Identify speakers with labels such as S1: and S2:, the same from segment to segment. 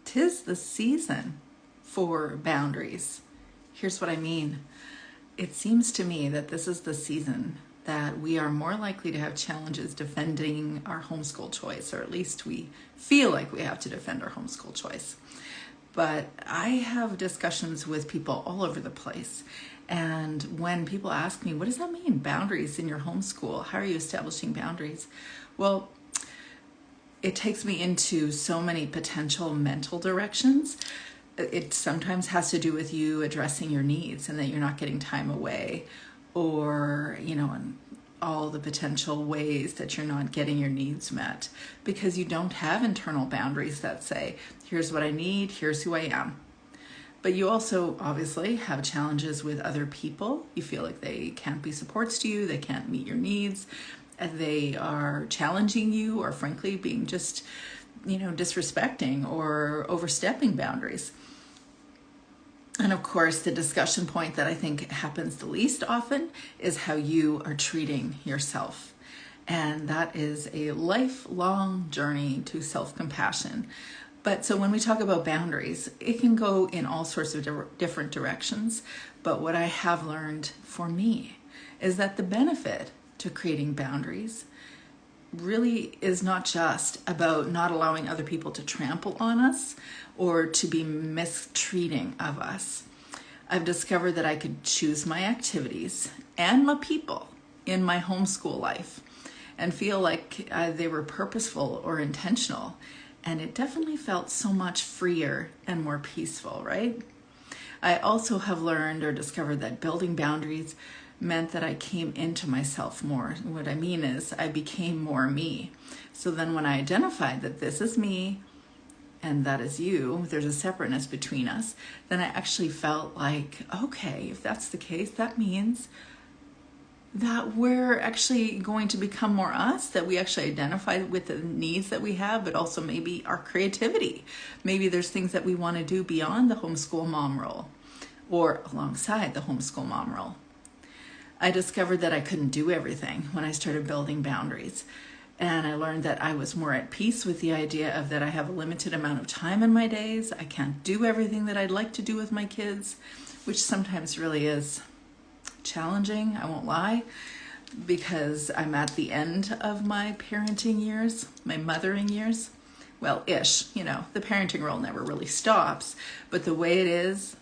S1: 'Tis the season for boundaries. Here's what I mean. It seems to me that this is the season that we are more likely to have challenges defending our homeschool choice, or at least we feel like we have to defend our homeschool choice. But I have discussions with people all over the place. And when people ask me, what does that mean, boundaries in your homeschool? How are you establishing boundaries? Well, it takes me into so many potential mental directions. It sometimes has to do with you addressing your needs and that you're not getting time away, or, and all the potential ways that you're not getting your needs met because you don't have internal boundaries that say, here's what I need, here's who I am. But you also obviously have challenges with other people. You feel like they can't be supports to you, they can't meet your needs, they are challenging you, or frankly being just, disrespecting or overstepping boundaries. And of course, the discussion point that I think happens the least often is how you are treating yourself. And that is a lifelong journey to self-compassion. But so when we talk about boundaries, it can go in all sorts of different directions. But what I have learned for me is that the benefit to creating boundaries really is not just about not allowing other people to trample on us or to be mistreating of us. I've discovered that I could choose my activities and my people in my homeschool life and feel like they were purposeful or intentional. And it definitely felt so much freer and more peaceful, right? I also have learned or discovered that building boundaries meant that I came into myself more. What I mean is I became more me. So then when I identified that this is me and that is you, there's a separateness between us, then I actually felt like, okay, if that's the case, that means that we're actually going to become more us, that we actually identify with the needs that we have, but also maybe our creativity. Maybe there's things that we want to do beyond the homeschool mom role or alongside the homeschool mom role. I discovered that I couldn't do everything when I started building boundaries. And I learned that I was more at peace with the idea of that I have a limited amount of time in my days. I can't do everything that I'd like to do with my kids, which sometimes really is challenging, I won't lie, because I'm at the end of my parenting years, my mothering years. Well, ish, the parenting role never really stops, but the way it is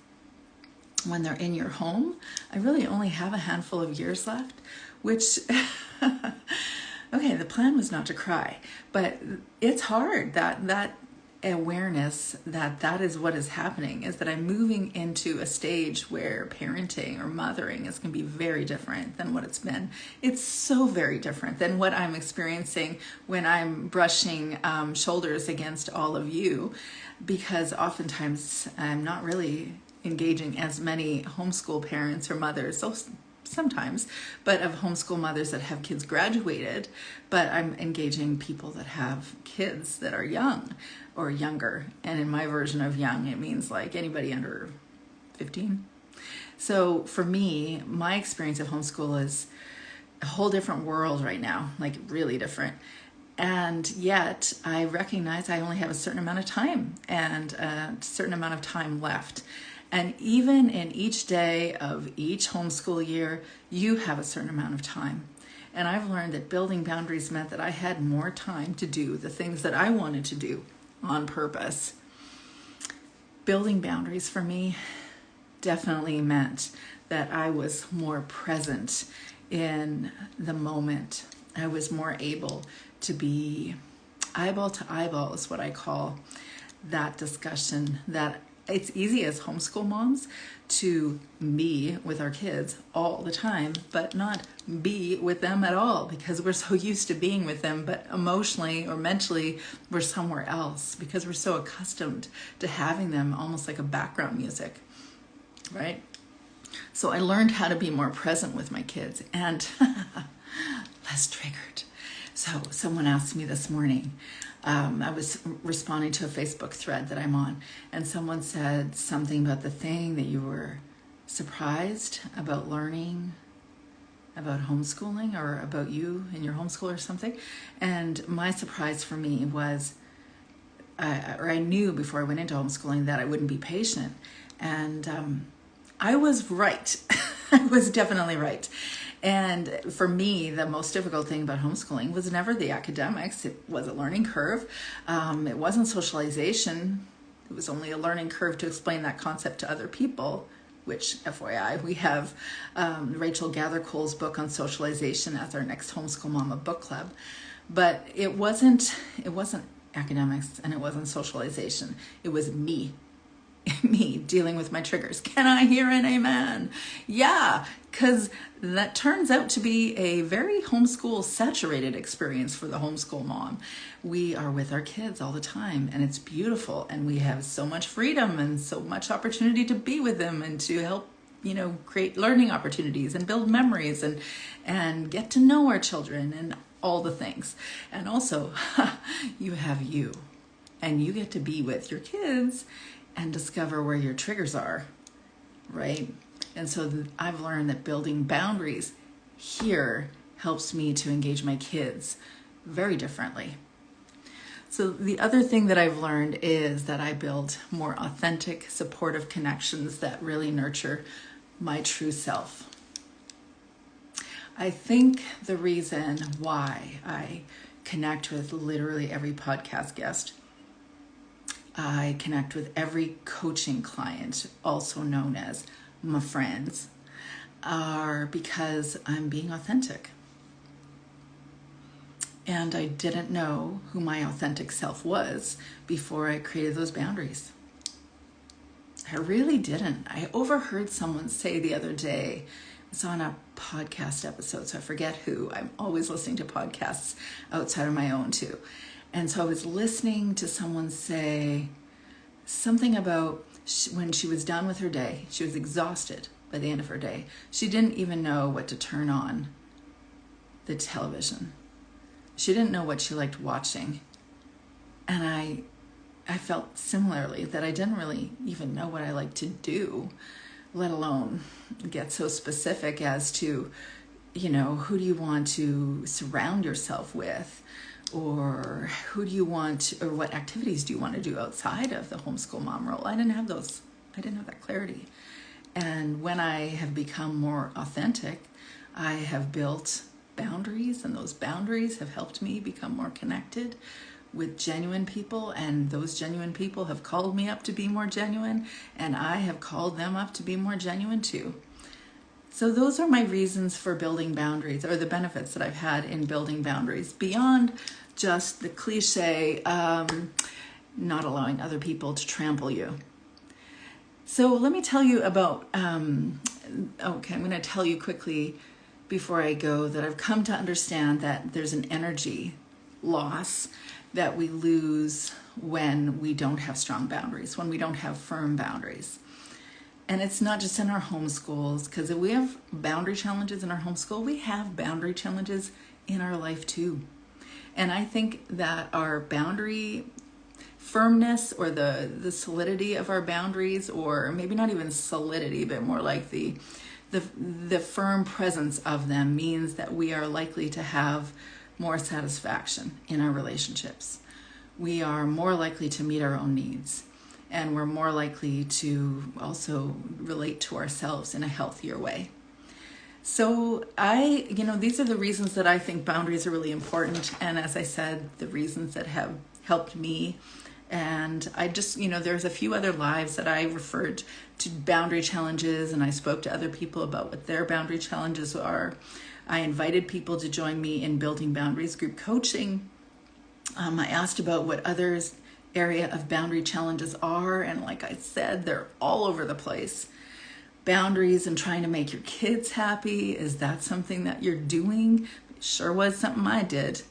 S1: when they're in your home, I really only have a handful of years left, which, okay, the plan was not to cry, but it's hard, that awareness that is what is happening, is that I'm moving into a stage where parenting or mothering is going to be very different than what it's been. It's so very different than what I'm experiencing when I'm brushing shoulders against all of you, because oftentimes I'm not really engaging as many homeschool parents or mothers, so sometimes, but of homeschool mothers that have kids graduated, but I'm engaging people that have kids that are young or younger. And in my version of young, it means like anybody under 15. So for me, my experience of homeschool is a whole different world right now, like really different. And yet I recognize I only have a certain amount of time and a certain amount of time left. And even in each day of each homeschool year, you have a certain amount of time. And I've learned that building boundaries meant that I had more time to do the things that I wanted to do on purpose. Building boundaries for me definitely meant that I was more present in the moment. I was more able to be eyeball to eyeball, is what I call that discussion. That it's easy as homeschool moms to be with our kids all the time, but not be with them at all, because we're so used to being with them, but emotionally or mentally we're somewhere else because we're so accustomed to having them almost like a background music, right? So I learned how to be more present with my kids and less triggered. So someone asked me this morning, I was responding to a Facebook thread that I'm on, and someone said something about the thing that you were surprised about learning about homeschooling, or about you and your homeschool or something. And my surprise for me was I knew before I went into homeschooling that I wouldn't be patient. And I was right. I was definitely right. And for me, the most difficult thing about homeschooling was never the academics. It was a learning curve. It wasn't socialization. It was only a learning curve to explain that concept to other people, which, FYI, we have Rachel Gathercole's book on socialization as our next Homeschool Mama book club. But it wasn't academics, and it wasn't socialization. It was me dealing with my triggers. Can I hear an amen? Yeah, because that turns out to be a very homeschool saturated experience for the homeschool mom. We are with our kids all the time, and it's beautiful, and we have so much freedom and so much opportunity to be with them and to help create learning opportunities and build memories and get to know our children and all the things. And also, you have you, and you get to be with your kids and discover where your triggers are, right? And so I've learned that building boundaries here helps me to engage my kids very differently. So the other thing that I've learned is that I build more authentic, supportive connections that really nurture my true self. I think the reason why I connect with literally every podcast guest, I connect with every coaching client, also known as my friends, are because I'm being authentic. And I didn't know who my authentic self was before I created those boundaries. I really didn't. I overheard someone say the other day, it's on a podcast episode, so I forget who. I'm always listening to podcasts outside of my own too. And so I was listening to someone say something about when she was done with her day, she was exhausted by the end of her day. She didn't even know what to turn on the television. She didn't know what she liked watching. And I felt similarly that I didn't really even know what I liked to do, let alone get so specific as to, who do you want to surround yourself with? Or who do you want, or what activities do you want to do outside of the homeschool mom role? I didn't have those. I didn't have that clarity. And when I have become more authentic, I have built boundaries, and those boundaries have helped me become more connected with genuine people, and those genuine people have called me up to be more genuine, and I have called them up to be more genuine too. So those are my reasons for building boundaries, or the benefits that I've had in building boundaries, beyond just the cliche, not allowing other people to trample you. So let me tell you about, I'm going to tell you quickly before I go that I've come to understand that there's an energy loss that we lose when we don't have strong boundaries, when we don't have firm boundaries. And it's not just in our homeschools, because if we have boundary challenges in our homeschool, we have boundary challenges in our life too. And I think that our boundary firmness, or the solidity of our boundaries, or maybe not even solidity, but more like the firm presence of them, means that we are likely to have more satisfaction in our relationships. We are more likely to meet our own needs. And we're more likely to also relate to ourselves in a healthier way. So these are the reasons that I think boundaries are really important. And as I said, the reasons that have helped me. And I just, there's a few other lives that I referred to boundary challenges, and I spoke to other people about what their boundary challenges are. I invited people to join me in Building Boundaries group coaching. I asked about what others' area of boundary challenges are, and like I said, they're all over the place. Boundaries and trying to make your kids happy, is that something that you're doing? It sure was something I did.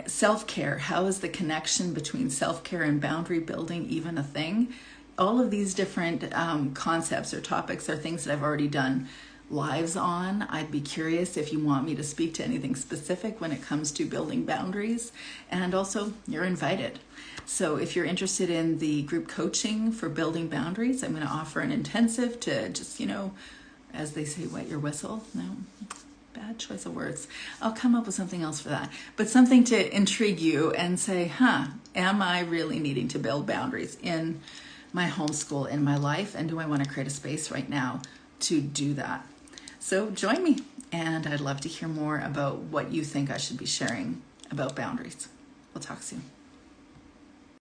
S1: Self-care, how is the connection between self-care and boundary building even a thing? All of these different concepts or topics are things that I've already done lives on. I'd be curious if you want me to speak to anything specific when it comes to building boundaries, and also you're invited. So if you're interested in the group coaching for building boundaries, I'm going to offer an intensive to just, as they say, wet your whistle. No, Bad choice of words. I'll come up with something else for that. But something to intrigue you and say, am I really needing to build boundaries in my homeschool, in my life? And do I want to create a space right now to do that? So join me, and I'd love to hear more about what you think I should be sharing about boundaries. We'll talk soon.